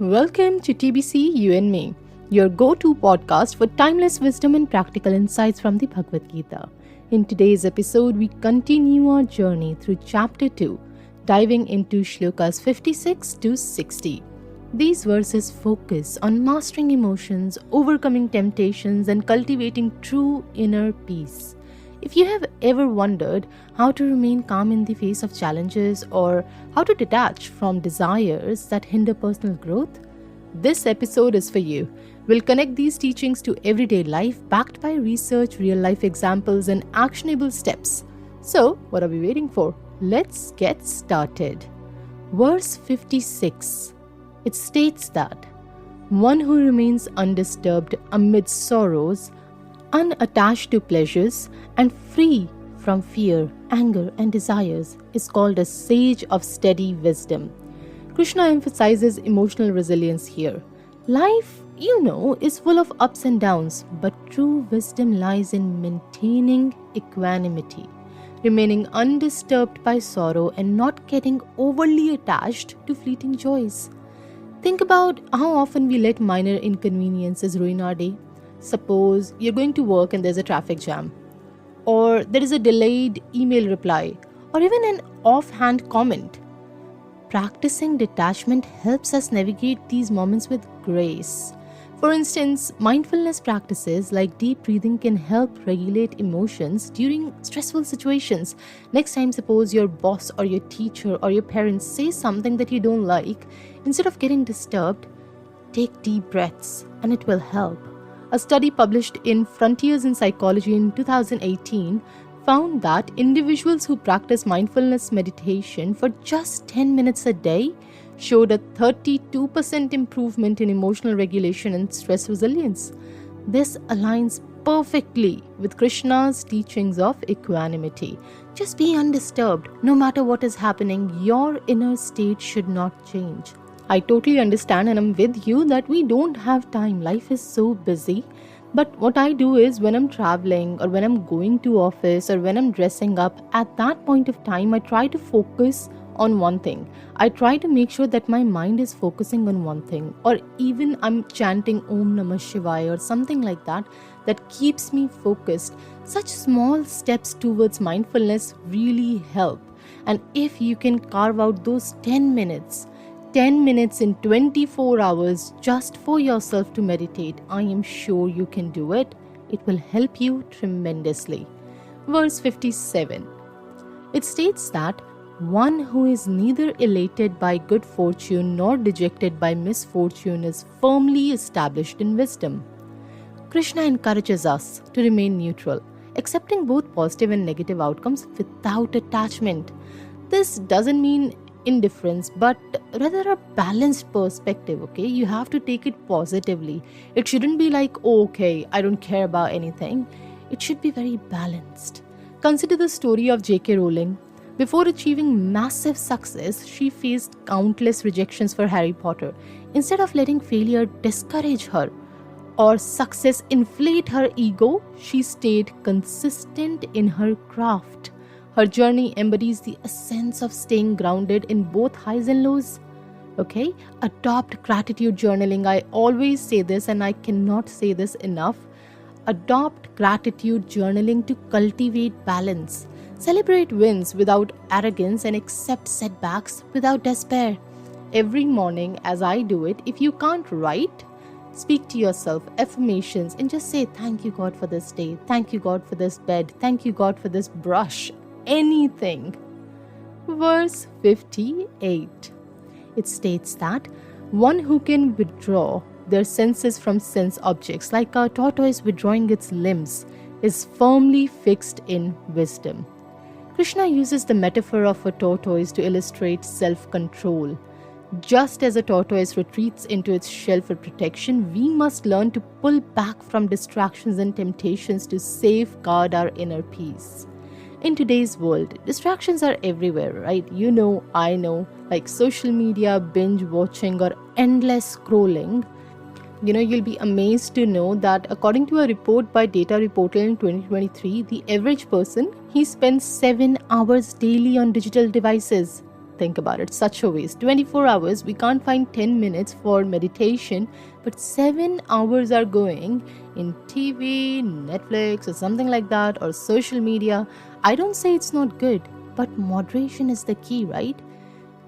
Welcome to TBC You and Me, your go-to podcast for timeless wisdom and practical insights from the Bhagavad Gita. In today's episode, we continue our journey through Chapter 2, diving into Shlokas 56 to 60. These verses focus on mastering emotions, overcoming temptations, and cultivating true inner peace. If you have ever wondered how to remain calm in the face of challenges or how to detach from desires that hinder personal growth, this episode is for you. We'll connect these teachings to everyday life backed by research, real-life examples, and actionable steps. So, what are we waiting for? Let's get started. Verse 56. It states that one who remains undisturbed amidst sorrows, unattached to pleasures, and free from fear, anger, and desires is called a sage of steady wisdom. Krishna emphasizes emotional resilience here. Life, is full of ups and downs, but true wisdom lies in maintaining equanimity, remaining undisturbed by sorrow, and not getting overly attached to fleeting joys. Think about how often we let minor inconveniences ruin our day. Suppose you're going to work and there's a traffic jam, or there is a delayed email reply, or even an offhand comment. Practicing detachment helps us navigate these moments with grace. For instance, mindfulness practices like deep breathing can help regulate emotions during stressful situations. Next time, suppose your boss or your teacher or your parents say something that you don't like, instead of getting disturbed, take deep breaths and it will help. A study published in Frontiers in Psychology in 2018 found that individuals who practice mindfulness meditation for just 10 minutes a day showed a 32% improvement in emotional regulation and stress resilience. This aligns perfectly with Krishna's teachings of equanimity. Just be undisturbed. No matter what is happening, your inner state should not change. I totally understand and I'm with you that we don't have time. Life is so busy. But what I do is when I'm traveling or when I'm going to office or when I'm dressing up, at that point of time, I try to focus on one thing. I try to make sure that my mind is focusing on one thing, or even I'm chanting Om Namah Shivaya or something like that, that keeps me focused. Such small steps towards mindfulness really help. And if you can carve out those 10 minutes in 24 hours just for yourself to meditate, I am sure you can do it. It will help you tremendously. Verse 57. It states that one who is neither elated by good fortune nor dejected by misfortune is firmly established in wisdom. Krishna encourages us to remain neutral, accepting both positive and negative outcomes without attachment. This doesn't mean indifference, but rather a balanced perspective. Okay, you have to take it positively. It shouldn't be like, oh, okay, I don't care about anything. It should be very balanced. Consider the story of J.K. Rowling. Before achieving massive success, she faced countless rejections for Harry Potter. Instead of letting failure discourage her or success inflate her ego, she stayed consistent in her craft. Her journey embodies the essence of staying grounded in both highs and lows. Okay? Adopt gratitude journaling. I always say this and I cannot say this enough. Adopt gratitude journaling to cultivate balance. Celebrate wins without arrogance and accept setbacks without despair. Every morning, as I do it, if you can't write, speak to yourself affirmations and just say, thank you God for this day. Thank you God for this bed. Thank you God for this brush. Anything. Verse 58. It states that one who can withdraw their senses from sense objects, like a tortoise withdrawing its limbs, is firmly fixed in wisdom. Krishna uses the metaphor of a tortoise to illustrate self-control. Just as a tortoise retreats into its shell for protection, we must learn to pull back from distractions and temptations to safeguard our inner peace. In today's world, distractions are everywhere, right? I know, like social media, binge watching, or endless scrolling. You'll be amazed to know that according to a report by Data Reporter in 2023, the average person, he spends 7 hours daily on digital devices. Think about it, such a waste. 24 hours, we can't find 10 minutes for meditation, but 7 hours are going in TV, Netflix, or something like that, or social media. I don't say it's not good, but moderation is the key, right?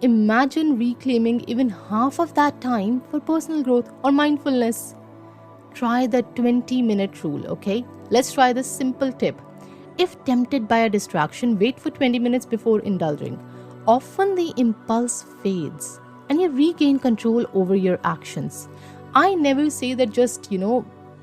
Imagine reclaiming even half of that time for personal growth or mindfulness. Try the 20-minute rule, okay? Let's try this simple tip. If tempted by a distraction, wait for 20 minutes before indulging. Often the impulse fades and you regain control over your actions. I never say that just,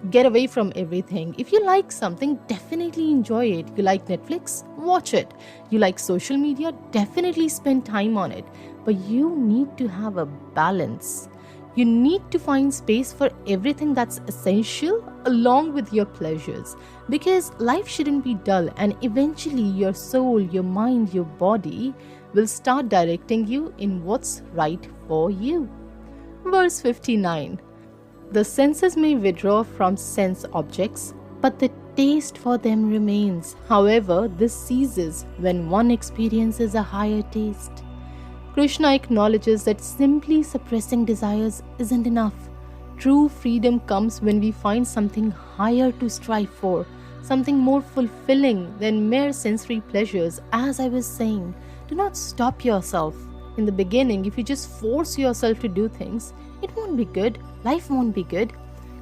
get away from everything. If you like something, definitely enjoy it. You like Netflix? Watch it. You like social media? Definitely spend time on it. But you need to have a balance. You need to find space for everything that's essential along with your pleasures, because life shouldn't be dull, and eventually your soul, your mind, your body will start directing you in what's right for you. Verse 59. The senses may withdraw from sense objects, but the taste for them remains. However, this ceases when one experiences a higher taste. Krishna acknowledges that simply suppressing desires isn't enough. True freedom comes when we find something higher to strive for, something more fulfilling than mere sensory pleasures. As I was saying, do not stop yourself. In the beginning, if you just force yourself to do things, it won't be good. Life won't be good.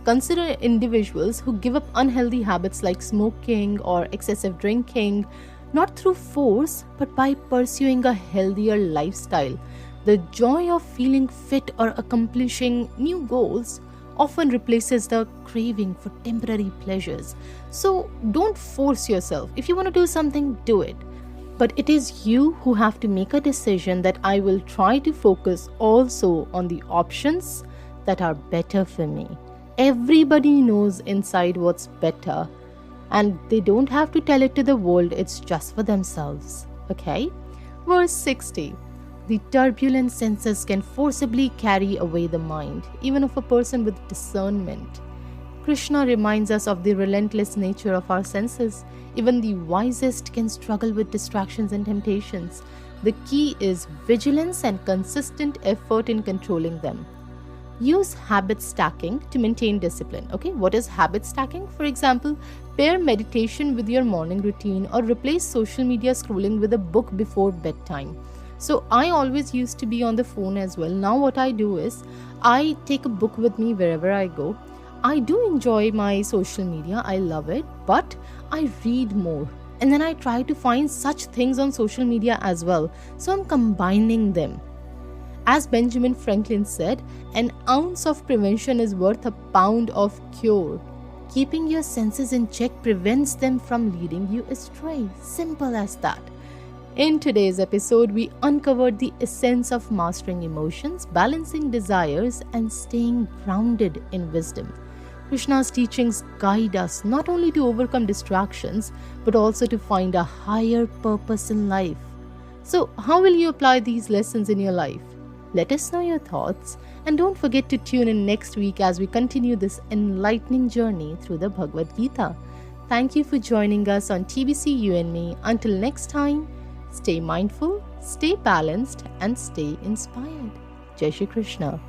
Consider individuals who give up unhealthy habits like smoking or excessive drinking, not through force, but by pursuing a healthier lifestyle. The joy of feeling fit or accomplishing new goals often replaces the craving for temporary pleasures. So don't force yourself. If you want to do something, do it. But it is you who have to make a decision that I will try to focus also on the options that are better for me. Everybody knows inside what's better, and they don't have to tell it to the world, it's just for themselves. Okay? Verse 60. The turbulent senses can forcibly carry away the mind, even of a person with discernment. Krishna reminds us of the relentless nature of our senses. Even the wisest can struggle with distractions and temptations. The key is vigilance and consistent effort in controlling them. Use habit stacking to maintain discipline. Okay, what is habit stacking? For example, pair meditation with your morning routine or replace social media scrolling with a book before bedtime. So I always used to be on the phone as well. Now what I do is I take a book with me wherever I go. I do enjoy my social media. I love it, but I read more. And then I try to find such things on social media as well. So I'm combining them. As Benjamin Franklin said, an ounce of prevention is worth a pound of cure. Keeping your senses in check prevents them from leading you astray. Simple as that. In today's episode, we uncovered the essence of mastering emotions, balancing desires, and staying grounded in wisdom. Krishna's teachings guide us not only to overcome distractions, but also to find a higher purpose in life. So, how will you apply these lessons in your life? Let us know your thoughts, and don't forget to tune in next week as we continue this enlightening journey through the Bhagavad Gita. Thank you for joining us on TBC You and Me. Until next time, stay mindful, stay balanced, and stay inspired. Jai Shri Krishna.